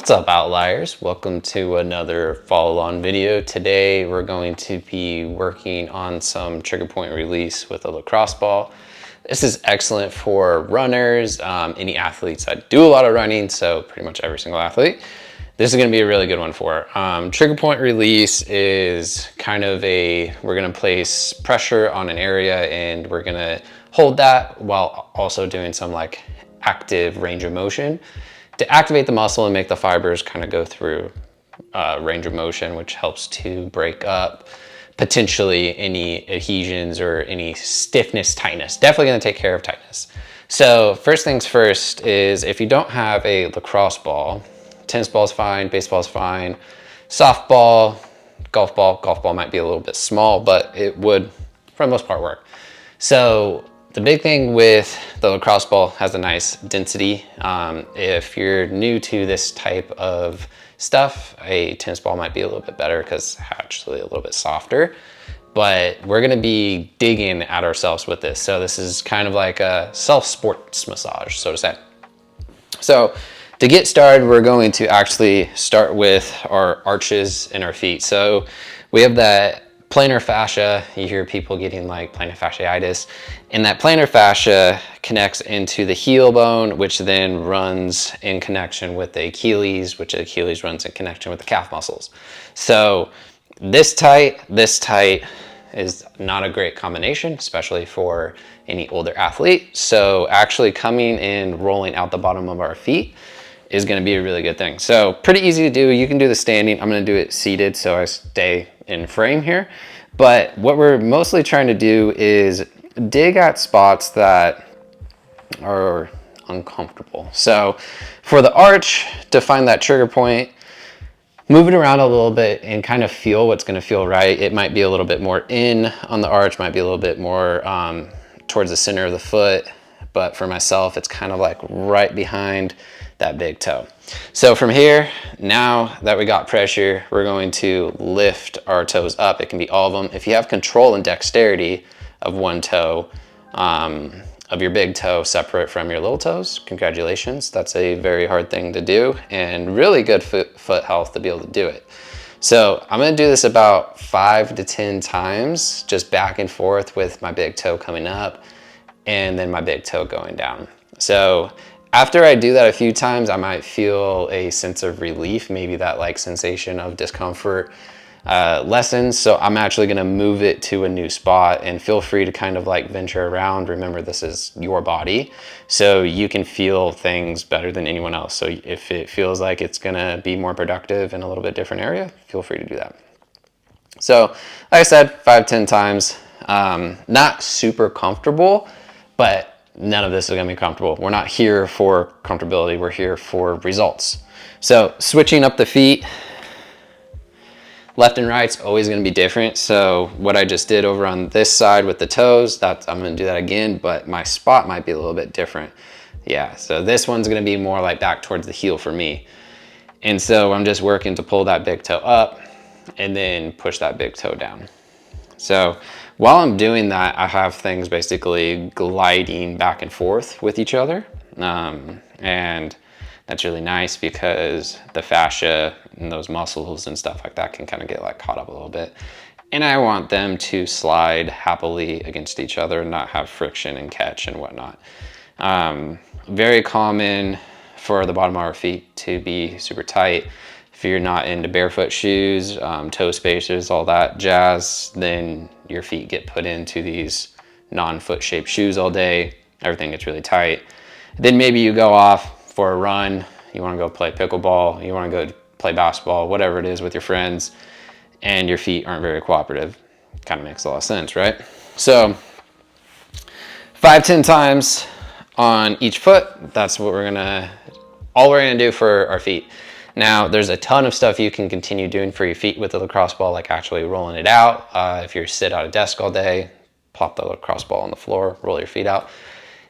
What's up, outliers? Welcome to another follow-on video. Today we're going to be working on some trigger point release with a lacrosse ball. This is excellent for runners, any athletes that do a lot of running, so pretty much every single athlete. This is going to be a really good one for. Trigger point release is kind of we're going to place pressure on an area and we're going to hold that while also doing some like active range of motion to activate the muscle and make the fibers kind of go through range of motion, which helps to break up potentially any adhesions or any stiffness, tightness. Definitely going to take care of tightness. So first things first is if you don't have a lacrosse ball, tennis ball is fine, baseball is fine, softball, golf ball might be a little bit small, but it would for the most part work. So the big thing with the lacrosse ball has a nice density. If you're new to this type of stuff, a tennis ball might be a little bit better because it's actually a little bit softer. But we're gonna be digging at ourselves with this. So this is kind of like a self-sports massage, so to say. So to get started, we're going to actually start with our arches in our feet. So we have that plantar fascia. You hear people getting like plantar fasciitis, and that plantar fascia connects into the heel bone, which then runs in connection with the Achilles, which Achilles runs in connection with the calf muscles. So this tight is not a great combination, especially for any older athlete. So actually coming in, rolling out the bottom of our feet is going to be a really good thing. So pretty easy to do. You can do the standing. I'm going to do it seated so I stay in frame here. But what we're mostly trying to do is dig at spots that are uncomfortable. So for the arch, to find that trigger point, move it around a little bit and kind of feel what's going to feel right. It might be a little bit more in on the arch, might be a little bit more towards the center of the foot. But for myself, it's kind of like right behind that big toe. So from here, now that we got pressure, we're going to lift our toes up. It can be all of them. If you have control and dexterity of one toe, of your big toe separate from your little toes, congratulations. That's a very hard thing to do and really good foot health to be able to do it. So I'm gonna do this about 5 to 10 times, just back and forth with my big toe coming up and then my big toe going down. So after I do that a few times, I might feel a sense of relief, maybe that like sensation of discomfort lessens. So I'm actually gonna move it to a new spot, and feel free to kind of like venture around. Remember, this is your body, so you can feel things better than anyone else. So if it feels like it's gonna be more productive in a little bit different area, feel free to do that. So like I said, 5, 10 times, not super comfortable, but none of this is gonna be comfortable. We're not here for comfortability, we're here for results. So switching up the feet, left and right's always gonna be different. So what I just did over on this side with the toes, I'm gonna do that again, but my spot might be a little bit different. Yeah, so this one's gonna be more like back towards the heel for me. And so I'm just working to pull that big toe up and then push that big toe down. So while I'm doing that, I have things basically gliding back and forth with each other. And that's really nice because the fascia and those muscles and stuff like that can kind of get like caught up a little bit. And I want them to slide happily against each other and not have friction and catch and whatnot. Very common for the bottom of our feet to be super tight. If you're not into barefoot shoes, toe spacers, all that jazz, then your feet get put into these non-foot shaped shoes all day. Everything gets really tight. Then maybe you go off for a run. You want to go play pickleball. You want to go play basketball, whatever it is with your friends, and your feet aren't very cooperative. Kind of makes a lot of sense, right? So 5, 10 times on each foot. That's what all we're gonna do for our feet. Now, there's a ton of stuff you can continue doing for your feet with the lacrosse ball, like actually rolling it out. If you sit at a desk all day, plop the lacrosse ball on the floor, roll your feet out.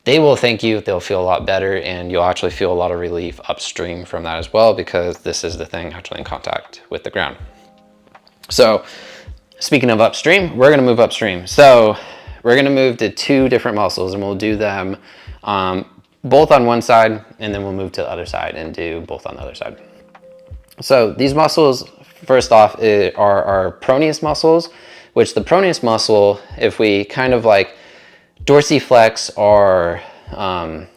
They will thank you, they'll feel a lot better, and you'll actually feel a lot of relief upstream from that as well, because this is the thing actually in contact with the ground. So, speaking of upstream, we're gonna move upstream. So, we're gonna move to 2 different muscles, and we'll do them both on one side, and then we'll move to the other side and do both on the other side. So these muscles, first off, are our proneus muscles, which the proneus muscle, if we kind of like dorsiflex our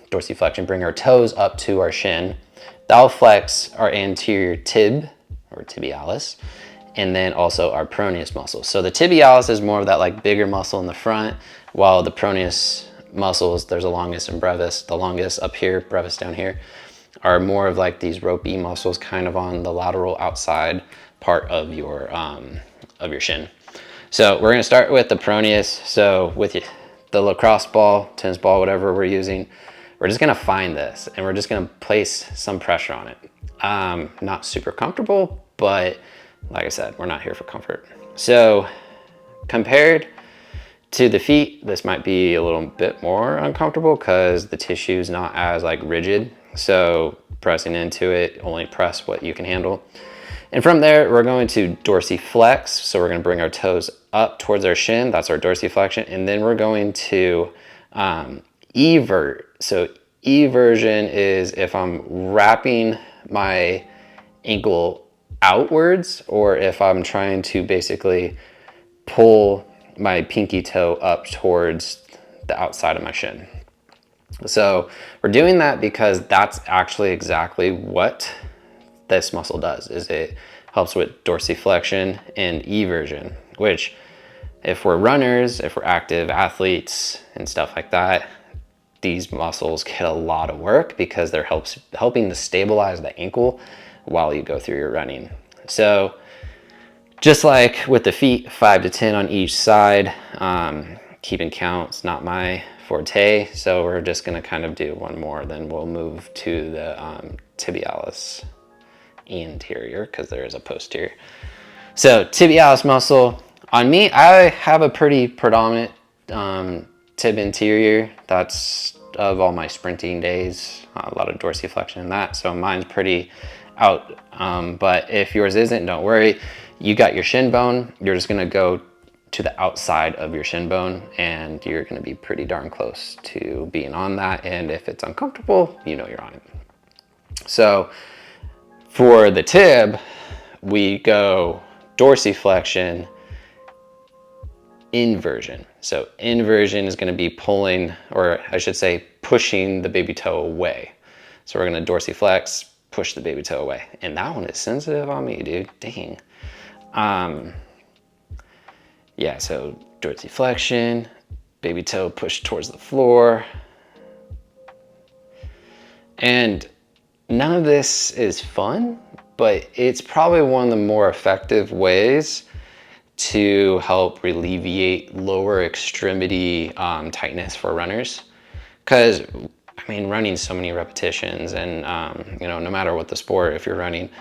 dorsiflexion, bring our toes up to our shin, that'll flex our anterior tib or tibialis, and then also our proneus muscle. So the tibialis is more of that like bigger muscle in the front, while the proneus muscles, there's a longus and brevis, the longest up here, brevis down here, are more of like these ropey muscles kind of on the lateral outside part of your shin. So we're gonna start with the proneus. So with the lacrosse ball, tennis ball, whatever we're using, we're just gonna find this and we're just gonna place some pressure on it. Not super comfortable, but like I said, we're not here for comfort. So compared to the feet, this might be a little bit more uncomfortable because the tissue is not as like rigid. So pressing into it, only press what you can handle. And from there, we're going to dorsiflex. So we're going to bring our toes up towards our shin. That's our dorsiflexion. And then we're going to evert. So eversion is if I'm wrapping my ankle outwards, or if I'm trying to basically pull my pinky toe up towards the outside of my shin. So we're doing that because that's actually exactly what this muscle does, is it helps with dorsiflexion and eversion, which if we're runners, if we're active athletes and stuff like that, these muscles get a lot of work because they're helping to stabilize the ankle while you go through your running. So just like with the feet, 5 to 10 on each side. Keeping count's not my forte, so we're just gonna kind of do one more, then we'll move to the tibialis anterior because there is a posterior. So tibialis muscle, on me, I have a pretty predominant tib anterior. That's of all my sprinting days, a lot of dorsiflexion in that, so mine's pretty out. But if yours isn't, don't worry. You got your shin bone, you're just gonna go to the outside of your shin bone and you're gonna be pretty darn close to being on that. And if it's uncomfortable, you know you're on it. So for the tib, we go dorsiflexion, inversion. So inversion is gonna be pulling, or I should say pushing the baby toe away. So we're gonna dorsiflex, push the baby toe away. And that one is sensitive on me, dude, dang. Yeah, so dorsiflexion, baby toe pushed towards the floor. And none of this is fun, but it's probably one of the more effective ways to help alleviate lower extremity tightness for runners. Because, I mean, running so many repetitions and, you know, no matter what the sport, if you're running,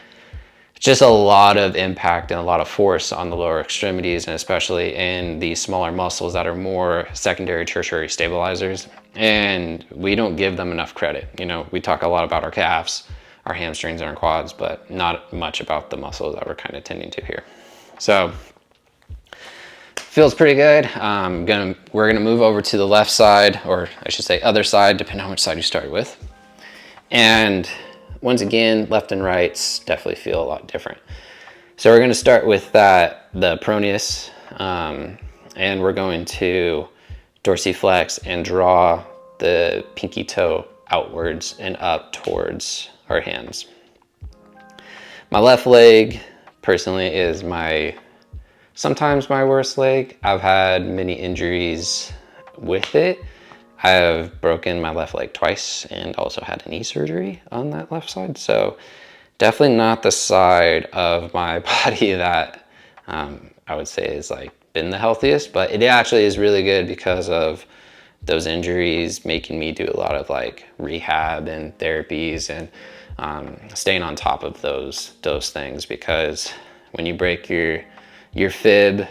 just a lot of impact and a lot of force on the lower extremities, and especially in these smaller muscles that are more secondary, tertiary stabilizers. And we don't give them enough credit. You know, we talk a lot about our calves, our hamstrings, and our quads, but not much about the muscles that we're kind of tending to here. So feels pretty good. We're gonna move over to the left side, or I should say other side, depending on which side you started with. And once again, left and rights definitely feel a lot different. So we're going to start with the proneus, and we're going to dorsiflex and draw the pinky toe outwards and up towards our hands. My left leg, personally, is sometimes my worst leg. I've had many injuries with it. I have broken my left leg twice and also had a knee surgery on that left side. So definitely not the side of my body that I would say is like been the healthiest, but it actually is really good because of those injuries making me do a lot of like rehab and therapies and staying on top of those things, because when you break your fib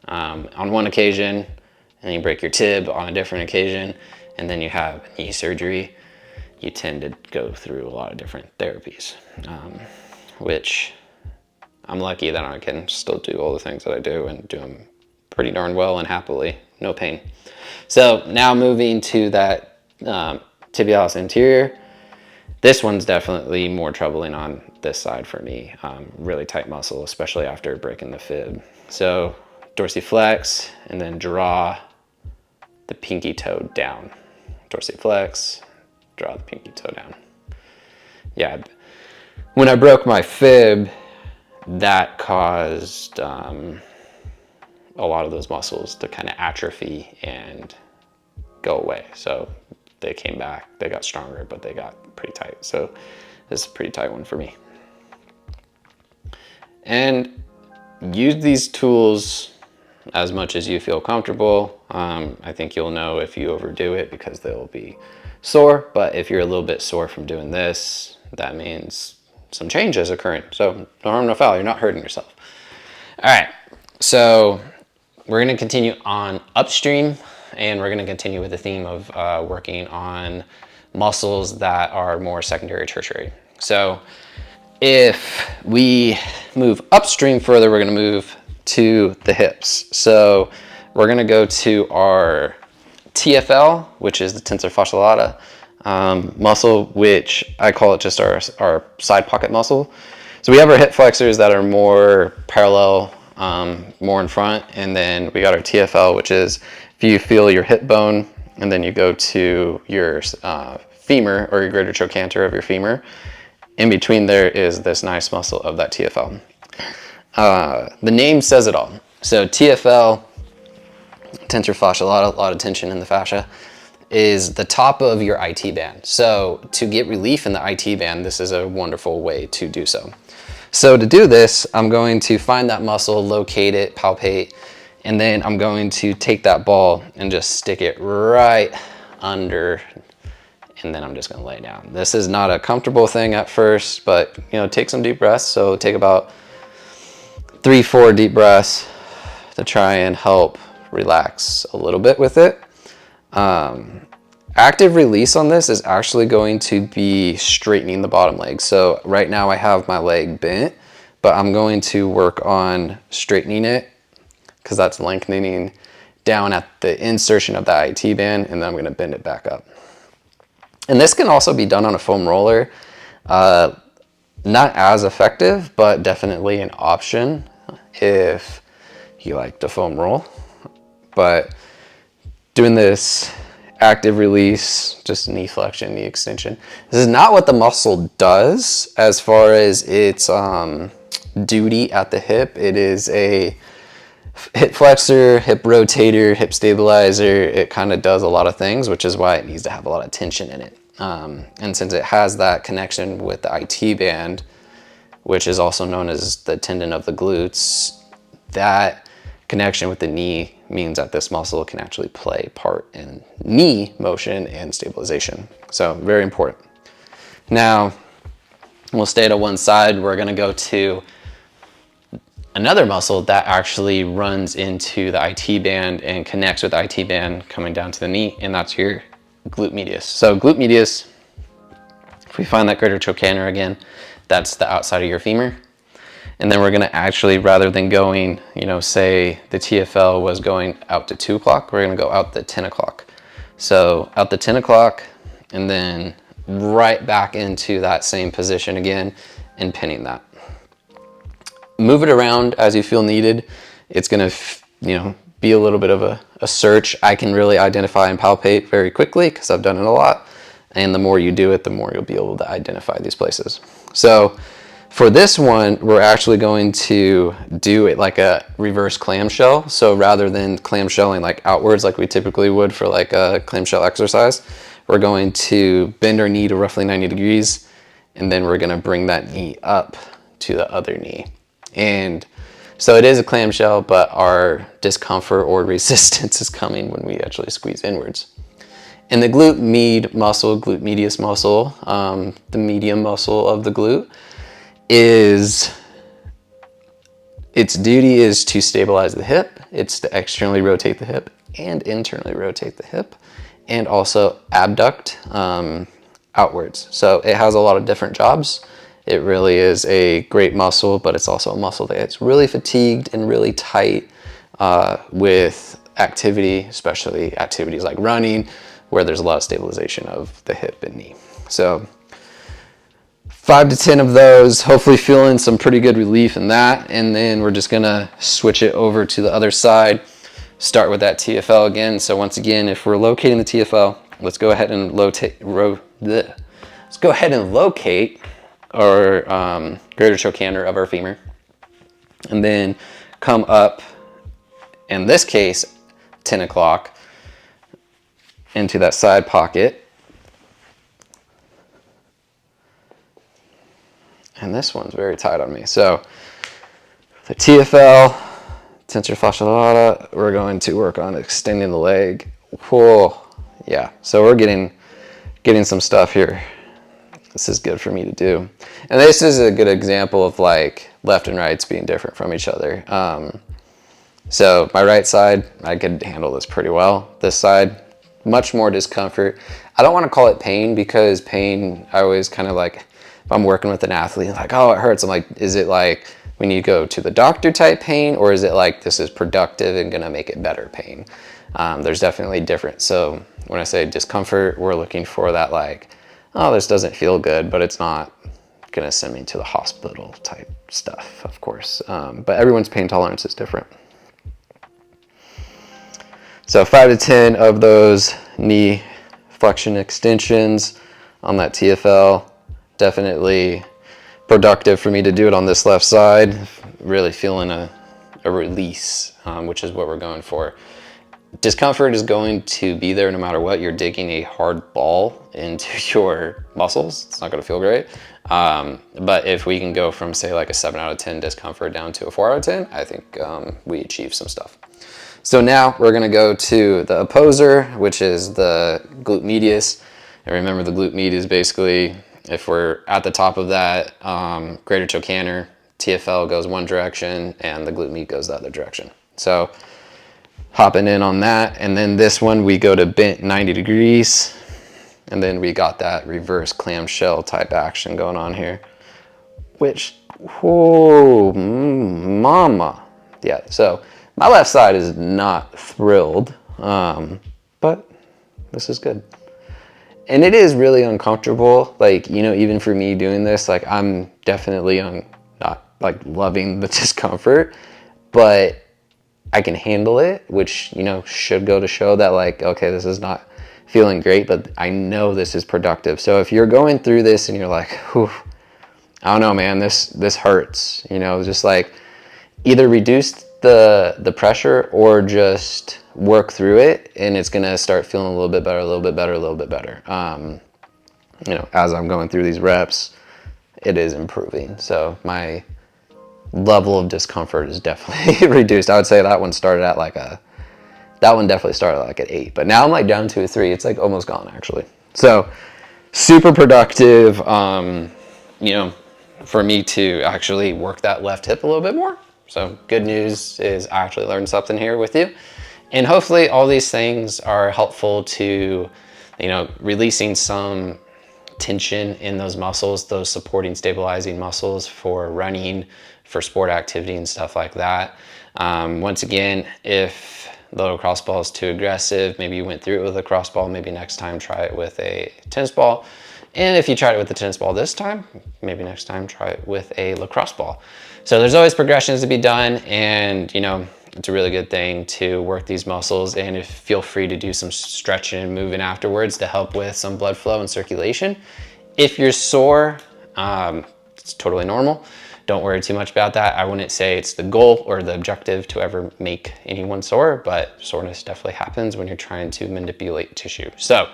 on one occasion, and you break your tib on a different occasion, and then you have knee surgery, you tend to go through a lot of different therapies, which I'm lucky that I can still do all the things that I do and do them pretty darn well and happily, no pain. So now moving to that tibialis anterior. This one's definitely more troubling on this side for me. Really tight muscle, especially after breaking the fib. So dorsiflex and then draw the pinky toe down. Dorsiflex, draw the pinky toe down. Yeah, when I broke my fib, that caused a lot of those muscles to kind of atrophy and go away. So they came back, they got stronger, but they got pretty tight. So this is a pretty tight one for me. And use these tools as much as you feel comfortable. I think you'll know if you overdo it because they'll be sore, but if you're a little bit sore from doing this, that means some change is occurring. So no harm, no foul, you're not hurting yourself. All right, so we're gonna continue on upstream, and we're gonna continue with the theme of working on muscles that are more secondary, tertiary. So if we move upstream further, we're gonna move to the hips. So we're gonna go to our TFL, which is the tensor fasciae lata muscle, which I call it just our side pocket muscle. So we have our hip flexors that are more parallel, more in front, and then we got our TFL, which is if you feel your hip bone and then you go to your femur or your greater trochanter of your femur, in between there is this nice muscle of that TFL. The name says it all. So TFL, tensor fasciae lata, a lot of tension in the fascia, is the top of your IT band. So to get relief in the IT band, this is a wonderful way to do so. So to do this, I'm going to find that muscle, locate it, palpate, and then I'm going to take that ball and just stick it right under, and then I'm just gonna lay down. This is not a comfortable thing at first, but take some deep breaths. So take about 3-4 deep breaths to try and help relax a little bit with it. Active release on this is actually going to be straightening the bottom leg. So right now I have my leg bent, but I'm going to work on straightening it because that's lengthening down at the insertion of the IT band, and then I'm going to bend it back up. And this can also be done on a foam roller. Not as effective, but definitely an option if you like to foam roll. But doing this active release, just knee flexion, knee extension. This is not what the muscle does as far as its duty at the hip. It is a hip flexor, hip rotator, hip stabilizer. It kind of does a lot of things, which is why it needs to have a lot of tension in it. And since it has that connection with the IT band, which is also known as the tendon of the glutes, that connection with the knee means that this muscle can actually play part in knee motion and stabilization. So very important. Now, we'll stay to one side. We're gonna go to another muscle that actually runs into the IT band and connects with the IT band coming down to the knee, and that's your glute medius. So glute medius, if we find that greater trochanter again, that's the outside of your femur. And then we're gonna actually, rather than going, say the TFL was going out to 2 o'clock, we're gonna go out to 10 o'clock. So out to 10 o'clock, and then right back into that same position again and pinning that. Move it around as you feel needed. It's gonna, be a little bit of a search. I can really identify and palpate very quickly because I've done it a lot. And the more you do it, the more you'll be able to identify these places. So for this one, we're actually going to do it like a reverse clamshell. So rather than clamshelling like outwards like we typically would for like a clamshell exercise, we're going to bend our knee to roughly 90 degrees, and then we're gonna bring that knee up to the other knee. And so it is a clamshell, but our discomfort or resistance is coming when we actually squeeze inwards. And the glute med muscle, glute medius muscle, the medium muscle of the glute, its duty is to stabilize the hip. It's to externally rotate the hip and internally rotate the hip, and also abduct outwards. So it has a lot of different jobs. It really is a great muscle, but it's also a muscle that's really fatigued and really tight with activity, especially activities like running, where there's a lot of stabilization of the hip and knee. So 5 to 10 of those, hopefully feeling some pretty good relief in that. And then we're just gonna switch it over to the other side, start with that TFL again. So once again, if we're locating the TFL, let's go ahead and locate our greater trochanter of our femur, and then come up, in this case, 10 o'clock, into that side pocket. And this one's very tight on me. So the TFL, tensor fascia lata, we're going to work on extending the leg. Whoa, yeah. So we're getting some stuff here. This is good for me to do. And this is a good example of like left and rights being different from each other. So my right side, I could handle this pretty well. This side, much more discomfort. I don't want to call it pain, because pain, I always kind of like, if I'm working with an athlete, like, oh, it hurts. I'm like, is it like we need to go to the doctor type pain, or is it like this is productive and gonna make it better pain? There's definitely different. So when I say discomfort, we're looking for that like, oh, this doesn't feel good, but it's not gonna send me to the hospital type stuff, of course. But everyone's pain tolerance is different. So 5 to 10 of those knee flexion extensions on that TFL. Definitely productive for me to do it on this left side. Really feeling a release, which is what we're going for. Discomfort is going to be there no matter what. You're digging a hard ball into your muscles. It's not going to feel great. But if we can go from, say, like a 7 out of 10 discomfort down to a 4 out of 10, I think we achieve some stuff. So now we're going to go to the opposer, which is the glute medius. And remember, the glute medius basically, if we're at the top of that greater trochanter, TFL goes one direction and the glute med goes the other direction. So hopping in on that, and then this one we go to bent 90 degrees, and then we got that reverse clamshell type action going on here, which, whoa, mama. Yeah, so my left side is not thrilled, but this is good. And it is really uncomfortable. Like, you know, even for me doing this, like I'm definitely not like loving the discomfort, but I can handle it, which, you know, should go to show that like, okay, this is not feeling great, but I know this is productive. So if you're going through this and you're like, whew, I don't know, man, this hurts, you know, just like either reduce the pressure or just work through it, and it's gonna start feeling a little bit better, a little bit better, a little bit better. You know, as I'm going through these reps, it is improving. So my level of discomfort is definitely reduced. I would say that one started at like that one definitely started like at 8, but now I'm like down to a 3. It's like almost gone actually. So super productive, you know, for me to actually work that left hip a little bit more. So good news is I actually learned something here with you. And hopefully all these things are helpful to, you know, releasing some tension in those muscles, those supporting, stabilizing muscles for running, for sport activity and stuff like that. Once again, if the lacrosse ball is too aggressive, maybe you went through it with a lacrosse ball, maybe next time try it with a tennis ball. And if you tried it with the tennis ball this time, maybe next time try it with a lacrosse ball. So there's always progressions to be done, and you know, it's a really good thing to work these muscles, and feel free to do some stretching and moving afterwards to help with some blood flow and circulation. If you're sore, it's totally normal. Don't worry too much about that. I wouldn't say it's the goal or the objective to ever make anyone sore, but soreness definitely happens when you're trying to manipulate tissue. So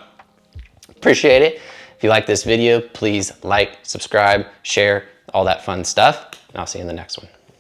appreciate it. If you like this video, please like, subscribe, share, all that fun stuff, and I'll see you in the next one.